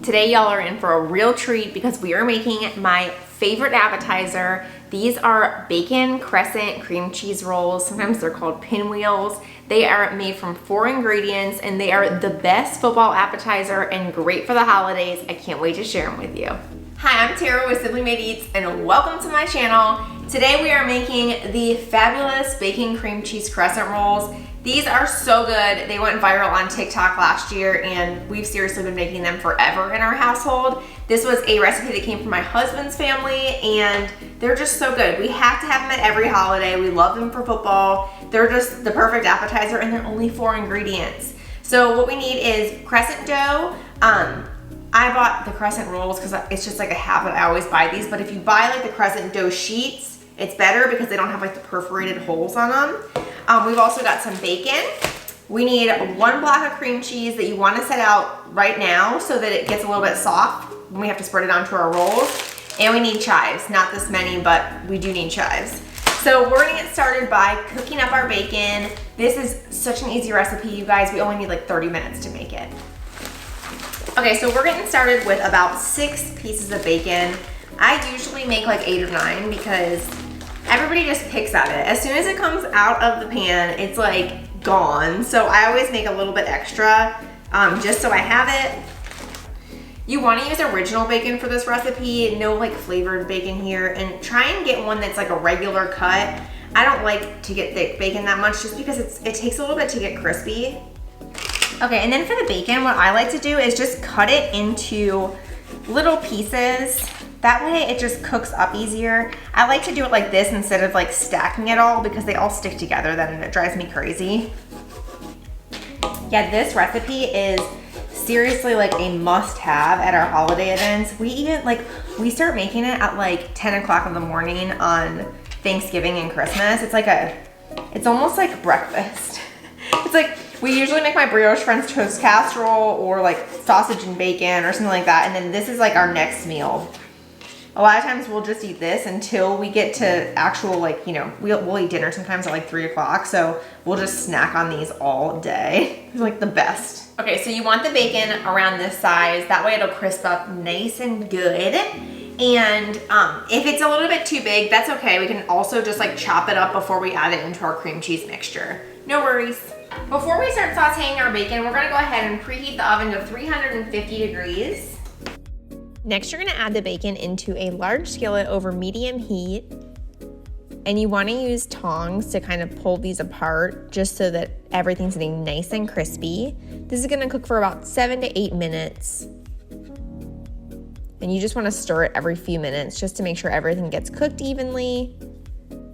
Today y'all are in for a real treat because we are making my favorite appetizer. These are bacon crescent cream cheese rolls. Sometimes they're called pinwheels. They are made from 4 ingredients and they are the best football appetizer and great for the holidays. I can't wait to share them with you. Hi, I'm Tara with Simply Made Eats and welcome to my channel. Today we are making the fabulous bacon cream cheese crescent rolls. These are so good. They went viral on TikTok last year and we've seriously been making them forever in our household. This was a recipe that came from my husband's family and they're just so good. We have to have them at every holiday. We love them for football. They're just the perfect appetizer and they're only 4 ingredients. So what we need is crescent dough. I bought the crescent rolls because it's just like a habit. I always buy these, but if you buy like the crescent dough sheets, it's better because they don't have like the perforated holes on them. We've also got some bacon. We need 1 block of cream cheese that you want to set out right now so that it gets a little bit soft when we have to spread it onto our rolls. And we need chives, not this many, but we do need chives. So we're gonna get started by cooking up our bacon. This is such an easy recipe, you guys. We only need like 30 minutes to make it. Okay, so we're getting started with about 6 pieces of bacon. I usually make like 8 or 9 because everybody just picks at it. As soon as it comes out of the pan, it's like gone. So I always make a little bit extra just so I have it. You want to use original bacon for this recipe, no like flavored bacon here, and try and get one that's like a regular cut. I don't like to get thick bacon that much just because it takes a little bit to get crispy. Okay, and then for the bacon, what I like to do is just cut it into little pieces. That way it just cooks up easier. I like to do it like this instead of like stacking it all because they all stick together then and it drives me crazy. Yeah, this recipe is seriously like a must-have at our holiday events. We start making it at like 10 o'clock in the morning on Thanksgiving and Christmas. It's almost like breakfast. It's like, we usually make my brioche friends toast casserole or like sausage and bacon or something like that. And then this is like our next meal. A lot of times we'll just eat this until we get to actual like, you know, we'll eat dinner sometimes at like 3 o'clock. So we'll just snack on these all day. It's like the best. Okay, so you want the bacon around this size. That way it'll crisp up nice and good. And if it's a little bit too big, that's okay. We can also just like chop it up before we add it into our cream cheese mixture. No worries. Before we start sauteing our bacon, we're gonna go ahead and preheat the oven to 350 degrees. Next, you're gonna add the bacon into a large skillet over medium heat. And you wanna use tongs to kind of pull these apart just so that everything's getting nice and crispy. This is gonna cook for about 7 to 8 minutes. And you just wanna stir it every few minutes just to make sure everything gets cooked evenly.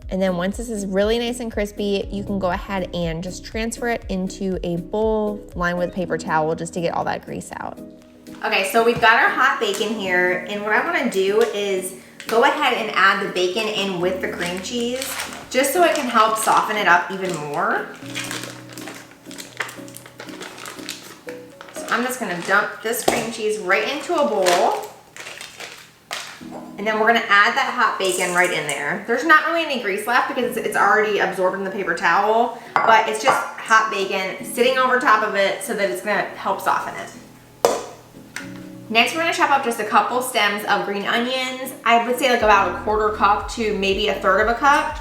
And then once this is really nice and crispy, you can go ahead and just transfer it into a bowl lined with a paper towel just to get all that grease out. Okay, so we've got our hot bacon here, and what I wanna do is go ahead and add the bacon in with the cream cheese, just so it can help soften it up even more. So I'm just gonna dump this cream cheese right into a bowl. And then we're gonna add that hot bacon right in there. There's not really any grease left because it's already absorbed in the paper towel, but it's just hot bacon sitting over top of it so that it's gonna help soften it. Next, we're gonna chop up just a couple stems of green onions. I would say like about a 1/4 cup to maybe a 1/3 of a cup.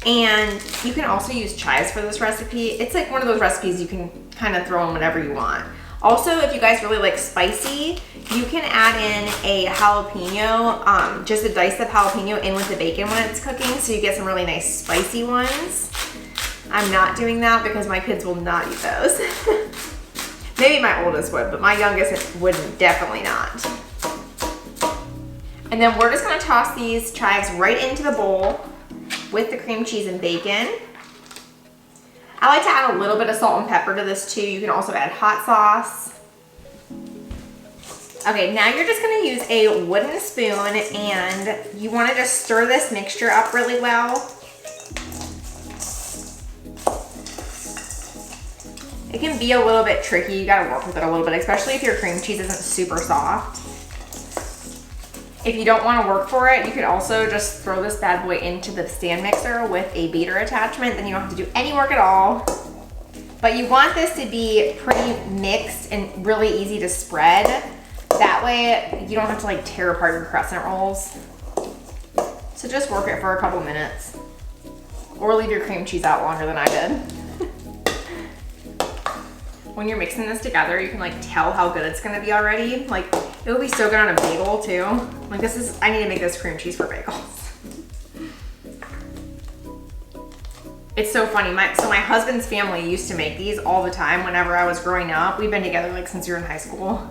And you can also use chives for this recipe. It's like one of those recipes you can kind of throw in whatever you want. Also, if you guys really like spicy, you can add in a jalapeno, just a dice of jalapeno in with the bacon when it's cooking, so you get some really nice spicy ones. I'm not doing that because my kids will not eat those. Maybe my oldest would, but my youngest wouldn't, definitely not. And then we're just gonna toss these chives right into the bowl with the cream cheese and bacon. I like to add a little bit of salt and pepper to this too. You can also add hot sauce. Okay, now you're just gonna use a wooden spoon and you wanna just stir this mixture up really well. It can be a little bit tricky. You gotta work with it a little bit, especially if your cream cheese isn't super soft. If you don't wanna work for it, you could also just throw this bad boy into the stand mixer with a beater attachment, then you don't have to do any work at all. But you want this to be pretty mixed and really easy to spread. That way you don't have to like tear apart your crescent rolls. So just work it for a couple minutes. Or leave your cream cheese out longer than I did. When you're mixing this together, you can like tell how good it's gonna be already. Like it will be so good on a bagel too. Like I need to make this cream cheese for bagels. It's so funny. So my husband's family used to make these all the time whenever I was growing up. We've been together like since we were in high school.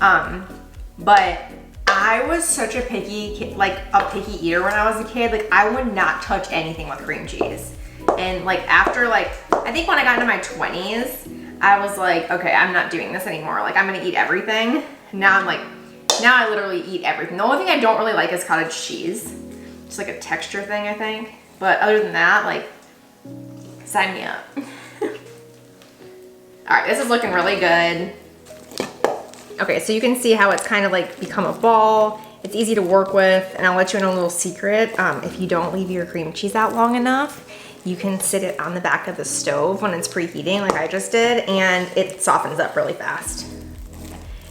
But I was such a picky eater when I was a kid. Like I would not touch anything with cream cheese. And like after like, I think when I got into my 20s, I was like, okay, I'm not doing this anymore. Like I'm gonna eat everything. Now I literally eat everything. The only thing I don't really like is cottage cheese. It's like a texture thing, I think. But other than that, like, sign me up. All right, this is looking really good. Okay, so you can see how it's kind of like become a ball. It's easy to work with, and I'll let you in a little secret. If you don't leave your cream cheese out long enough, you can sit it on the back of the stove when it's preheating like I just did, and it softens up really fast.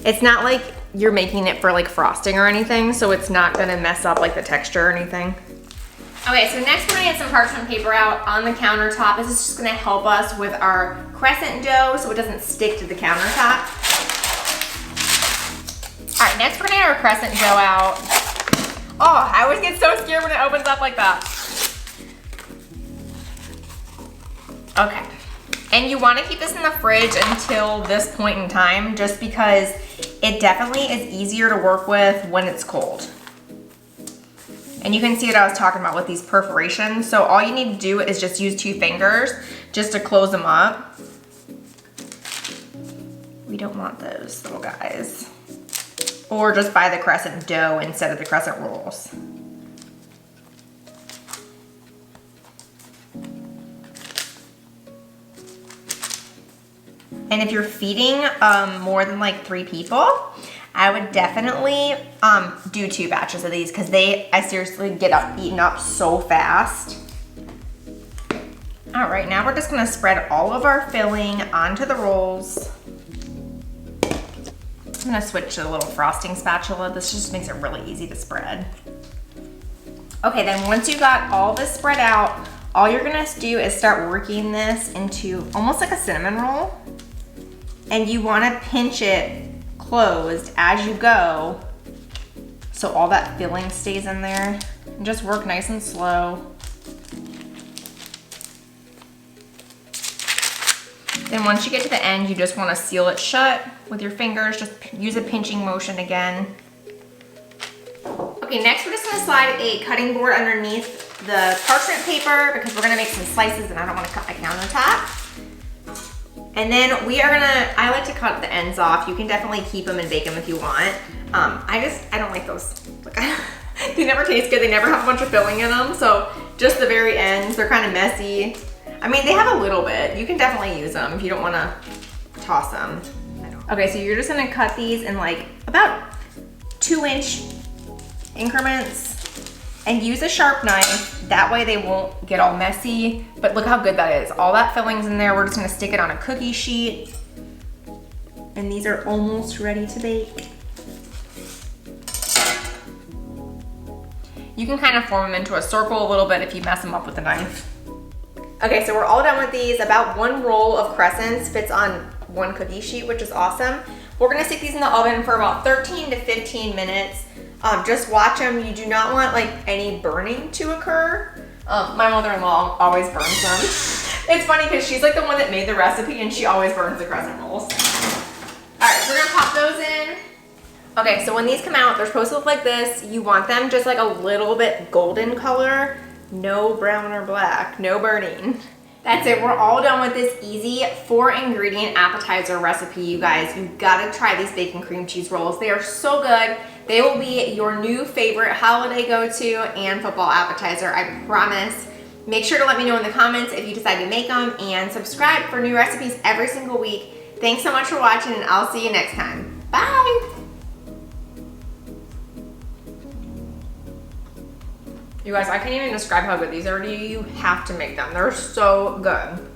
It's not like you're making it for like frosting or anything, so it's not gonna mess up like the texture or anything. Okay, so next we're gonna get some parchment paper out on the countertop. This is just gonna help us with our crescent dough so it doesn't stick to the countertop. All right, next we're gonna get our crescent dough out. Oh, I always get so scared when it opens up like that. Okay, and you wanna keep this in the fridge until this point in time just because it definitely is easier to work with when it's cold. And you can see what I was talking about with these perforations. So all you need to do is just use 2 fingers just to close them up. We don't want those little guys. Or just buy the crescent dough instead of the crescent rolls. And if you're feeding more than like 3 people, I would definitely do 2 batches of these because I seriously get eaten up so fast. All right, now we're just gonna spread all of our filling onto the rolls. I'm gonna switch to a little frosting spatula. This just makes it really easy to spread. Okay, then once you got all this spread out, all you're gonna do is start working this into almost like a cinnamon roll. And you wanna pinch it closed as you go so all that filling stays in there. And just work nice and slow. Then once you get to the end, you just wanna seal it shut with your fingers. Just use a pinching motion again. Okay, next we're just gonna slide a cutting board underneath the parchment paper because we're gonna make some slices and I don't wanna cut my countertop. And then I like to cut the ends off. You can definitely keep them and bake them if you want. I don't like those. They never taste good. They never have a bunch of filling in them. So just the very ends, they're kind of messy. I mean, they have a little bit. You can definitely use them if you don't want to toss them. Okay, so you're just gonna cut these in like about 2-inch increments and use a sharp knife. That way they won't get all messy. But look how good that is. All that filling's in there. We're just gonna stick it on a cookie sheet. And these are almost ready to bake. You can kind of form them into a circle a little bit if you mess them up with a knife. Okay, so we're all done with these. About 1 roll of crescents fits on 1 cookie sheet, which is awesome. We're gonna stick these in the oven for about 13 to 15 minutes. Just watch them. You do not want like any burning to occur. My mother-in-law always burns them. It's funny because she's like the one that made the recipe and she always burns the crescent rolls. All right, so we're gonna pop those in. Okay, so when these come out, they're supposed to look like this. You want them just like a little bit golden color. No brown or black, no burning. That's it, we're all done with this easy 4-ingredient appetizer recipe, you guys. You've gotta try these bacon cream cheese rolls. They are so good. They will be your new favorite holiday go-to and football appetizer, I promise. Make sure to let me know in the comments if you decide to make them and subscribe for new recipes every single week. Thanks so much for watching and I'll see you next time. Bye. You guys, I can't even describe how good these are to you. You have to make them. They're so good.